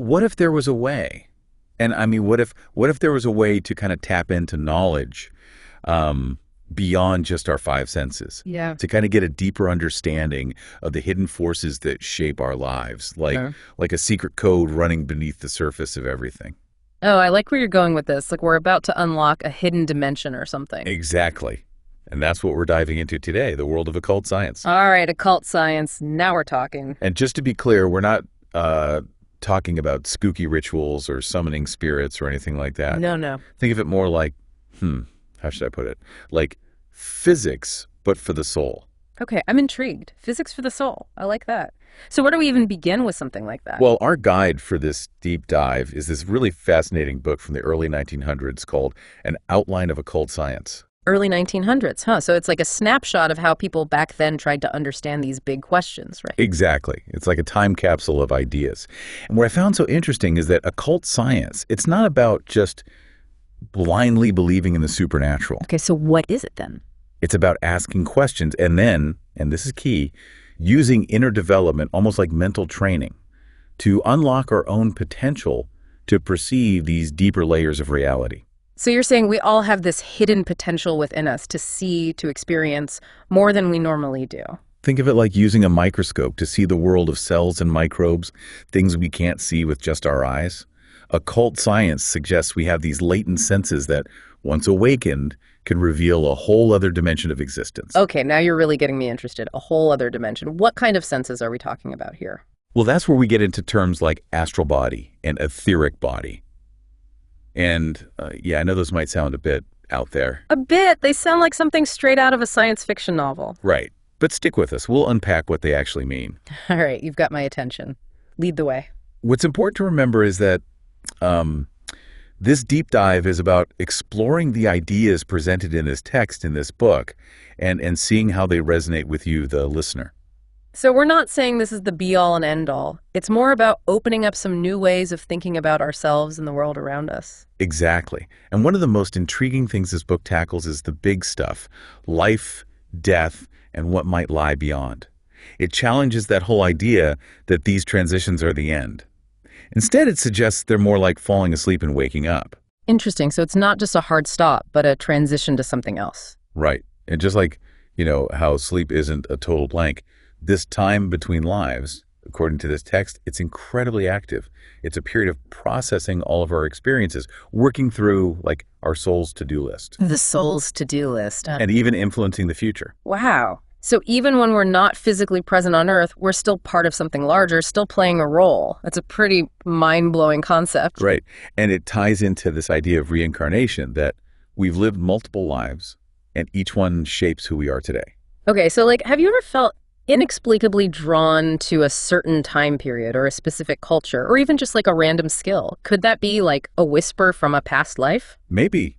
what if there was a way? And I mean, what if there was a way to kind of tap into knowledge beyond just our five senses? Yeah. To kind of get a deeper understanding of the hidden forces that shape our lives, like a secret code running beneath the surface of everything. Oh, I like where you're going with this. Like we're about to unlock a hidden dimension or something. Exactly. And that's what we're diving into today, the world of occult science. All right, occult science. Now we're talking. And just to be clear, we're not talking about spooky rituals or summoning spirits or anything like that. No. Think of it more like, how should I put it? Like physics, but for the soul. Okay, I'm intrigued. Physics for the soul. I like that. So where do we even begin with something like that? Well, our guide for this deep dive is this really fascinating book from the early 1900s called An Outline of Occult Science. Early 1900s, huh? So it's like a snapshot of how people back then tried to understand these big questions, right? Exactly. It's like a time capsule of ideas. And what I found so interesting is that occult science, it's not about just blindly believing in the supernatural. Okay, so what is it then? It's about asking questions and then, and this is key, using inner development, almost like mental training, to unlock our own potential to perceive these deeper layers of reality. So you're saying we all have this hidden potential within us to see, to experience more than we normally do. Think of it like using a microscope to see the world of cells and microbes, things we can't see with just our eyes. Occult science suggests we have these latent senses that, once awakened, can reveal a whole other dimension of existence. Okay, now you're really getting me interested. A whole other dimension. What kind of senses are we talking about here? Well, that's where we get into terms like astral body and etheric body. And yeah, I know those might sound a bit out there. A bit. They sound like something straight out of a science fiction novel. Right. But stick with us. We'll unpack what they actually mean. All right, you've got my attention. Lead the way. What's important to remember is that this deep dive is about exploring the ideas presented in this text, in this book, and seeing how they resonate with you, the listener. So we're not saying this is the be-all and end-all. It's more about opening up some new ways of thinking about ourselves and the world around us. Exactly. And one of the most intriguing things this book tackles is the big stuff, life, death, and what might lie beyond. It challenges that whole idea that these transitions are the end. Instead, it suggests they're more like falling asleep and waking up. Interesting. So it's not just a hard stop, but a transition to something else. Right. And just like, how sleep isn't a total blank, this time between lives, according to this text, it's incredibly active. It's a period of processing all of our experiences, working through, like, our soul's to-do list. The soul's to-do list. And even influencing the future. Wow. So even when we're not physically present on Earth, we're still part of something larger, still playing a role. That's a pretty mind-blowing concept. Right. And it ties into this idea of reincarnation, that we've lived multiple lives, and each one shapes who we are today. Okay, so have you ever felt inexplicably drawn to a certain time period or a specific culture, or even just like a random skill? Could that be like a whisper from a past life? Maybe.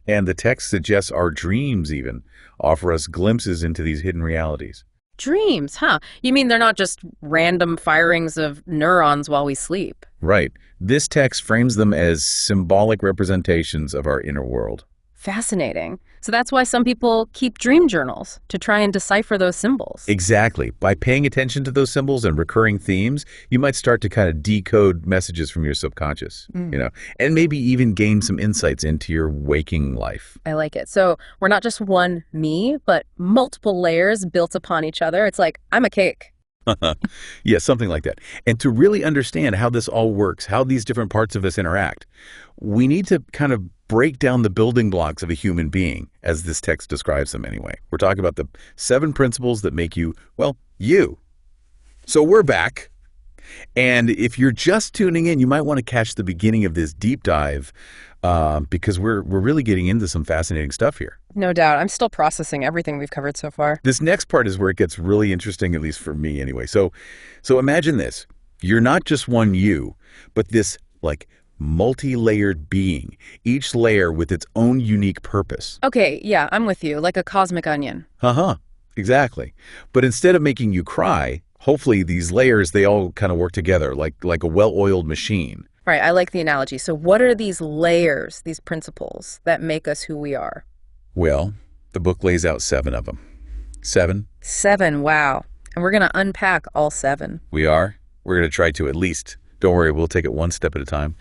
And the text suggests our dreams even offer us glimpses into these hidden realities. Dreams, huh? You mean they're not just random firings of neurons while we sleep? Right. This text frames them as symbolic representations of our inner world. Fascinating. So that's why some people keep dream journals, to try and decipher those symbols. Exactly. By paying attention to those symbols and recurring themes, you might start to kind of decode messages from your subconscious, and maybe even gain some insights into your waking life. I like it. So we're not just one me, but multiple layers built upon each other. It's like, I'm a cake. Yeah, something like that. And to really understand how this all works, how these different parts of us interact, we need to kind of break down the building blocks of a human being, as this text describes them anyway. We're talking about the 7 principles that make you, well, you. So we're back. And if you're just tuning in, you might want to catch the beginning of this deep dive because we're really getting into some fascinating stuff here. No doubt. I'm still processing everything we've covered so far. This next part is where it gets really interesting, at least for me anyway. So imagine this. You're not just one you, but this like multi-layered being, each layer with its own unique purpose. Okay, yeah, I'm with you, like a cosmic onion. Exactly. But instead of making you cry, hopefully these layers, they all kind of work together like a well-oiled machine. Right, I like the analogy. So what are these layers, these principles that make us who we are? Well, the book lays out 7 of them. 7? 7, wow. And we're going to unpack all 7. We are. We're going to try to at least Don't worry, we'll take it one step at a time.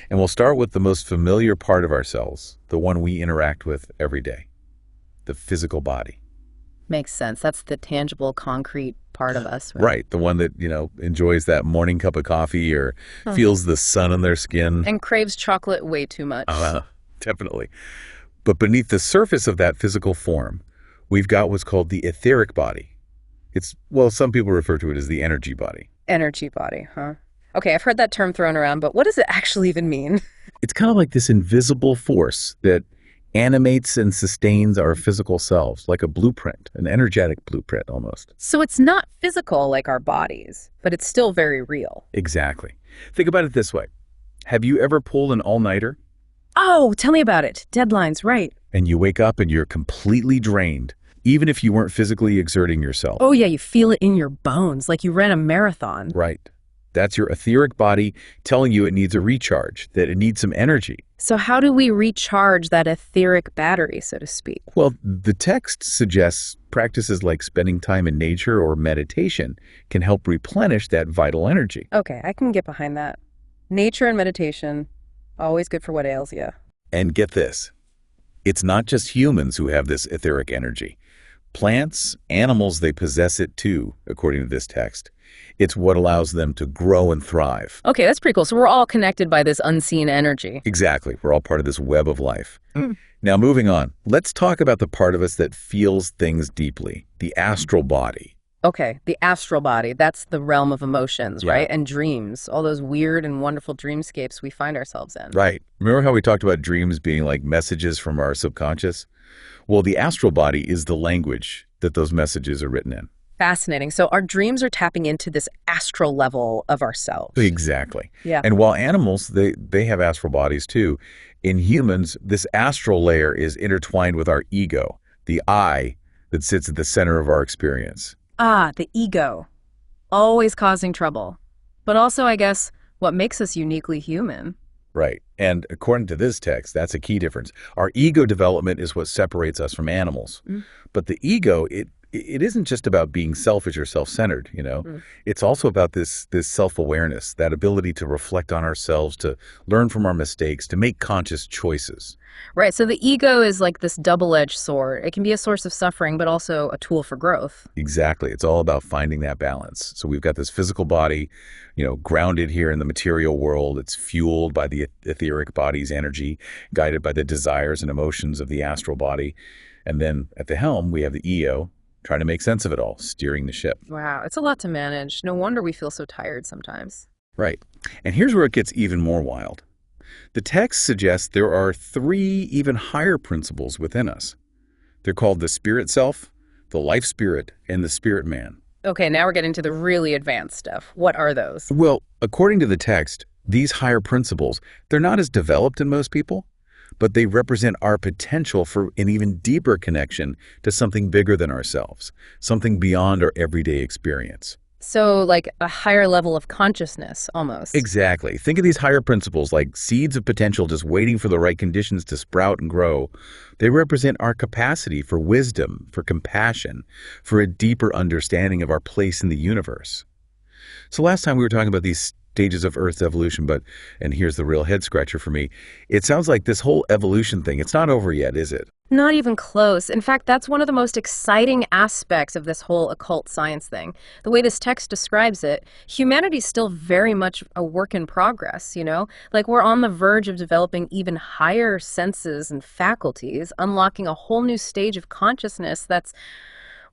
And we'll start with the most familiar part of ourselves, the one we interact with every day, the physical body. Makes sense. That's the tangible, concrete part of us, right? Right, the one that, enjoys that morning cup of coffee or feels the sun on their skin. And craves chocolate way too much. Definitely. But beneath the surface of that physical form, we've got what's called the etheric body. Some people refer to it as the energy body. Energy body, huh? Okay, I've heard that term thrown around, but what does it actually even mean? It's kind of like this invisible force that animates and sustains our physical selves, like a blueprint, an energetic blueprint almost. So it's not physical like our bodies, but it's still very real. Exactly. Think about it this way. Have you ever pulled an all-nighter? Oh, tell me about it. Deadlines, right. And you wake up and you're completely drained, even if you weren't physically exerting yourself. Oh yeah, you feel it in your bones, like you ran a marathon. Right. That's your etheric body telling you it needs a recharge, that it needs some energy. So how do we recharge that etheric battery, so to speak? Well, the text suggests practices like spending time in nature or meditation can help replenish that vital energy. Okay, I can get behind that. Nature and meditation, always good for what ails you. And get this, it's not just humans who have this etheric energy. Plants, animals, they possess it too, according to this text. It's what allows them to grow and thrive. Okay, that's pretty cool. So we're all connected by this unseen energy. Exactly. We're all part of this web of life. Now, moving on, let's talk about the part of us that feels things deeply, the astral body. Okay, the astral body, that's the realm of emotions, Yeah. right? And dreams, all those weird and wonderful dreamscapes we find ourselves in. Right. Remember how we talked about dreams being like messages from our subconscious? Well, the astral body is the language that those messages are written in. Fascinating. So our dreams are tapping into this astral level of ourselves. Exactly. Yeah. And while animals, they have astral bodies too, in humans, this astral layer is intertwined with our ego, the I that sits at the center of our experience. Ah, the ego. Always causing trouble. But also, I guess, what makes us uniquely human. Right. And according to this text, that's a key difference. Our ego development is what separates us from animals. But the ego, it isn't just about being selfish or self-centered, It's also about this self-awareness, that ability to reflect on ourselves, to learn from our mistakes, to make conscious choices. Right, so the ego is like this double-edged sword. It can be a source of suffering, but also a tool for growth. Exactly. It's all about finding that balance. So we've got this physical body, grounded here in the material world. It's fueled by the etheric body's energy, guided by the desires and emotions of the astral body. And then at the helm, we have the ego, trying to make sense of it all, steering the ship. Wow, it's a lot to manage. No wonder we feel so tired sometimes. Right. And here's where it gets even more wild. The text suggests there are 3 even higher principles within us. They're called the spirit self, the life spirit, and the spirit man. Okay, now we're getting to the really advanced stuff. What are those? Well, according to the text, these higher principles, they're not as developed in most people, but they represent our potential for an even deeper connection to something bigger than ourselves, something beyond our everyday experience. So like a higher level of consciousness, almost. Exactly. Think of these higher principles like seeds of potential just waiting for the right conditions to sprout and grow. They represent our capacity for wisdom, for compassion, for a deeper understanding of our place in the universe. So last time we were talking about these stages of Earth's evolution, and here's the real head scratcher for me, it sounds like this whole evolution thing, it's not over yet, is it? Not even close. In fact, that's one of the most exciting aspects of this whole occult science thing. The way this text describes it, humanity's still very much a work in progress, Like we're on the verge of developing even higher senses and faculties, unlocking a whole new stage of consciousness that's,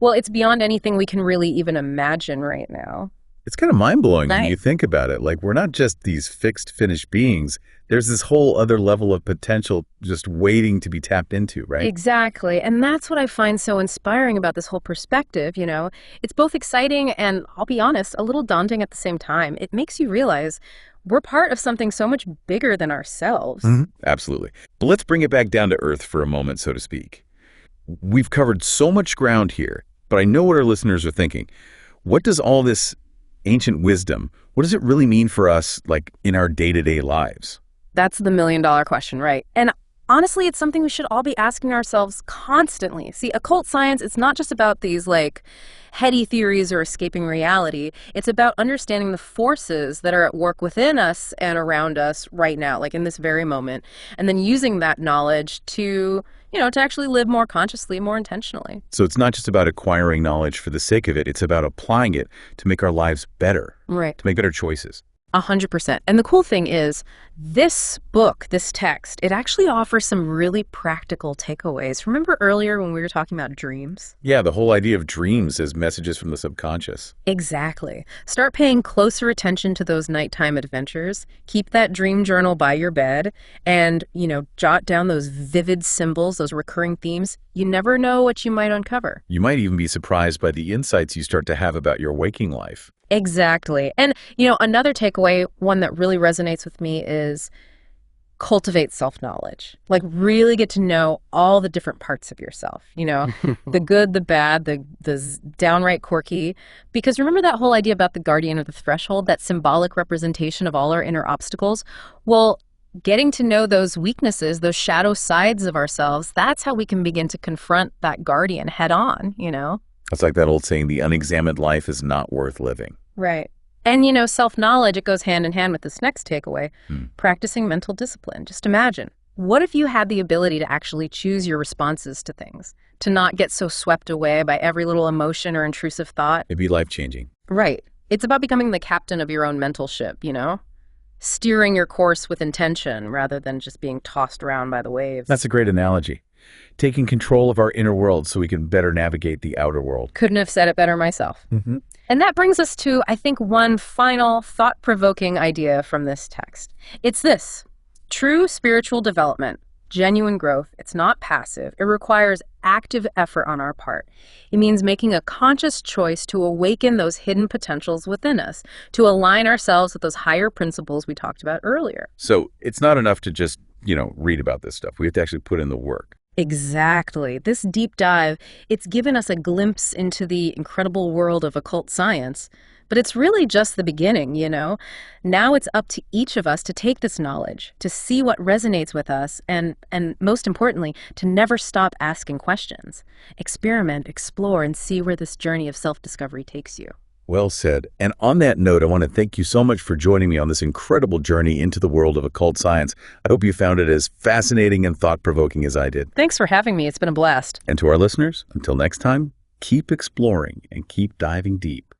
it's beyond anything we can really even imagine right now. It's kind of mind-blowing when Right. you think about it. Like, we're not just these fixed, finished beings. There's this whole other level of potential just waiting to be tapped into, right? Exactly. And that's what I find so inspiring about this whole perspective, It's both exciting and, I'll be honest, a little daunting at the same time. It makes you realize we're part of something so much bigger than ourselves. Absolutely. But let's bring it back down to earth for a moment, so to speak. We've covered so much ground here, but I know what our listeners are thinking. What does all this ancient wisdom, what does it really mean for us, like in our day-to-day lives? That's the million-dollar question, right? And Honestly, it's something we should all be asking ourselves constantly. See, occult science, it's not just about these like heady theories or escaping reality. It's about understanding the forces that are at work within us and around us right now, like in this very moment, and then using that knowledge to, to actually live more consciously, more intentionally. So it's not just about acquiring knowledge for the sake of it. It's about applying it to make our lives better, Right. to make better choices. 100%. And the cool thing is, this book, this text, it actually offers some really practical takeaways. Remember earlier when we were talking about dreams? Yeah, the whole idea of dreams as messages from the subconscious. Exactly. Start paying closer attention to those nighttime adventures. Keep that dream journal by your bed and, jot down those vivid symbols, those recurring themes. You never know what you might uncover. You might even be surprised by the insights you start to have about your waking life. Exactly. And, another takeaway, one that really resonates with me is cultivate self-knowledge. Like really get to know all the different parts of yourself, the good, the bad, the downright quirky. Because remember that whole idea about the guardian of the threshold, that symbolic representation of all our inner obstacles? Well, getting to know those weaknesses, those shadow sides of ourselves, that's how we can begin to confront that guardian head on, It's like that old saying, the unexamined life is not worth living. Right. And, self-knowledge, it goes hand in hand with this next takeaway, practicing mental discipline. Just imagine, what if you had the ability to actually choose your responses to things, to not get so swept away by every little emotion or intrusive thought? It'd be life-changing. Right. It's about becoming the captain of your own mental ship, steering your course with intention rather than just being tossed around by the waves. That's a great analogy. Taking control of our inner world so we can better navigate the outer world. Couldn't have said it better myself. Mm-hmm. And that brings us to, I think, one final thought-provoking idea from this text. It's this: true spiritual development, genuine growth, it's not passive. It requires active effort on our part. It means making a conscious choice to awaken those hidden potentials within us, to align ourselves with those higher principles we talked about earlier. So it's not enough to just, read about this stuff. We have to actually put in the work. Exactly. This deep dive, it's given us a glimpse into the incredible world of occult science, but it's really just the beginning, Now it's up to each of us to take this knowledge, to see what resonates with us, and most importantly, to never stop asking questions. Experiment, explore, and see where this journey of self-discovery takes you. Well said. And on that note, I want to thank you so much for joining me on this incredible journey into the world of occult science. I hope you found it as fascinating and thought-provoking as I did. Thanks for having me. It's been a blast. And to our listeners, until next time, keep exploring and keep diving deep.